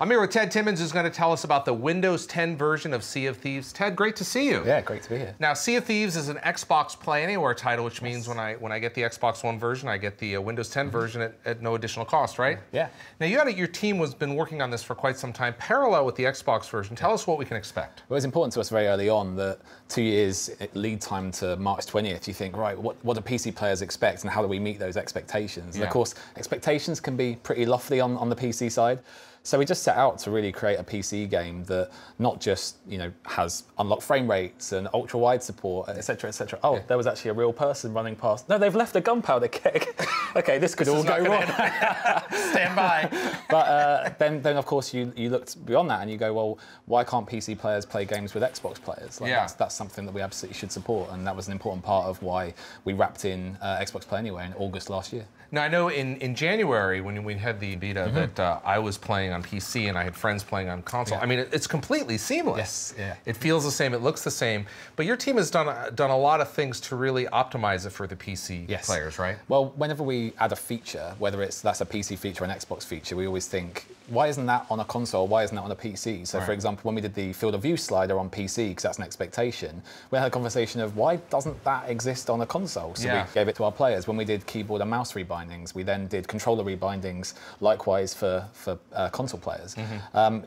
I'm here with Ted Timmins, who's going to tell us about the Windows 10 version of Sea of Thieves. Ted, great to see you. Yeah, great to be here. Now, Sea of Thieves is an Xbox Play Anywhere title, which means when I get the Xbox One version, I get the Windows 10 version at no additional cost, right? Yeah. Now, your team has been working on this for quite some time, parallel with the Xbox version. Tell us what we can expect. Well, it was important to us very early on that 2 years lead time to March 20th, you think, right, what do PC players expect and how do we meet those expectations? And of course, expectations can be pretty lofty on the PC side. So we just set out to really create a PC game that not just, has unlocked frame rates and ultra-wide support, etc., etc. Oh, there was actually a real person running past. No, they've left a gunpowder keg. Okay, this could all go wrong. Stand by. But then of course, you looked beyond that and you go, well, why can't PC players play games with Xbox players? That's something that we absolutely should support, and that was an important part of why we wrapped in Xbox Play Anywhere in August last year. Now, I know in January, when we had the beta, that I was playing on PC and I had friends playing on console. I mean, it's completely seamless. Yes, yeah. It feels the same, it looks the same, but your team has done a lot of things to really optimize it for the PC players, right? Well, whenever we add a feature, whether that's a PC feature or an Xbox feature, we always think, why isn't that on a console? Why isn't that on a PC? So, for example, when we did the field of view slider on PC, because that's an expectation, we had a conversation of why doesn't that exist on a console? So we gave it to our players. When we did keyboard and mouse rebindings, we then did controller rebindings, likewise for console players.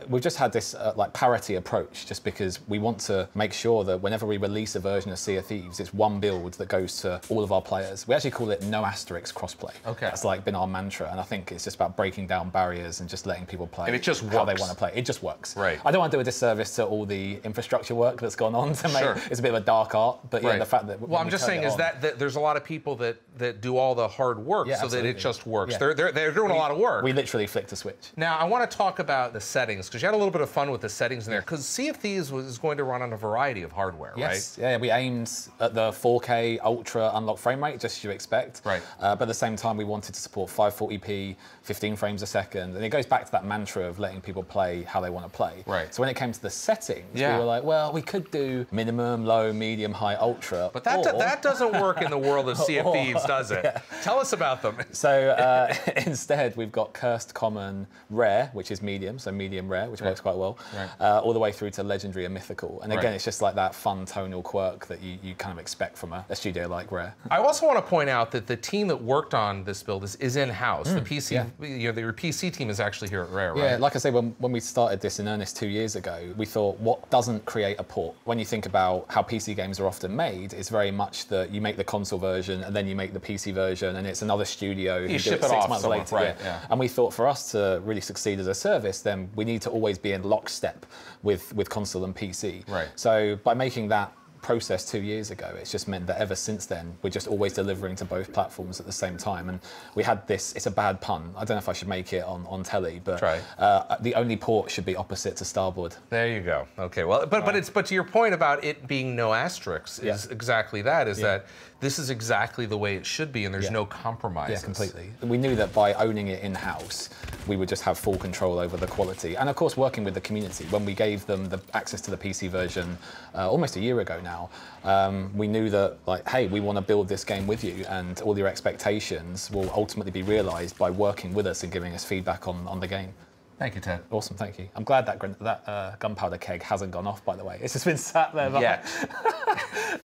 We've just had this parity approach, just because we want to make sure that whenever we release a version of Sea of Thieves, it's one build that goes to all of our players. We actually call it no asterisk crossplay. Okay. That's been our mantra, and I think it's just about breaking down barriers and just letting people play and it just how works. they want to play. It just works. Right. I don't want to do a disservice to all the infrastructure work that's gone on to make it's a bit of a dark art, but the fact that I'm just saying is that there's a lot of people that do all the hard work so that it just works. Yeah. They're doing a lot of work. We literally flicked a switch. Now, I want to talk about the settings, because you had a little bit of fun with the settings in there, because Sea of Thieves is going to run on a variety of hardware, right? Yeah, we aimed at the 4K ultra unlocked frame rate, just as you expect. Right. But at the same time, we wanted to support 540p, 15 frames a second, and it goes back to that mantra of letting people play how they want to play. Right. So when it came to the settings, we were like, well, we could do minimum, low, medium, high, ultra. But that doesn't work in the world of Sea of Thieves, does it? Yeah. Tell us about them. So instead, we've got cursed, common, rare, which is medium, so medium rare, which works quite well, all the way through to legendary and mythical. And again, it's just like that fun tonal quirk that you kind of expect from a studio like Rare. I also want to point out that the team that worked on this build is in-house. The PC, your PC team is actually here at Rare, right? Yeah, like I say, when we started this in earnest 2 years ago, we thought, what doesn't create a port? When you think about how PC games are often made, it's very much that you make the console version and then you make the PC version, and it's another studio who do it 6 months later. And we thought for us to really succeed as a service, then we need to always be in lockstep with console and PC. Right. So by making that process 2 years ago, it's just meant that ever since then, we're just always delivering to both platforms at the same time. And we had this, it's a bad pun, I don't know if I should make it on telly, but the only port should be opposite to starboard. There you go. Okay, well, but to your point about it being no asterisks is exactly that, that this is exactly the way it should be, and there's no compromises. Yeah, completely. We knew that by owning it in-house, we would just have full control over the quality. And of course, working with the community. When we gave them the access to the PC version almost a year ago now, we knew that, hey, we want to build this game with you, and all your expectations will ultimately be realized by working with us and giving us feedback on the game. Thank you, Ted. Awesome, thank you. I'm glad that gunpowder keg hasn't gone off, by the way. It's just been sat there. Yeah.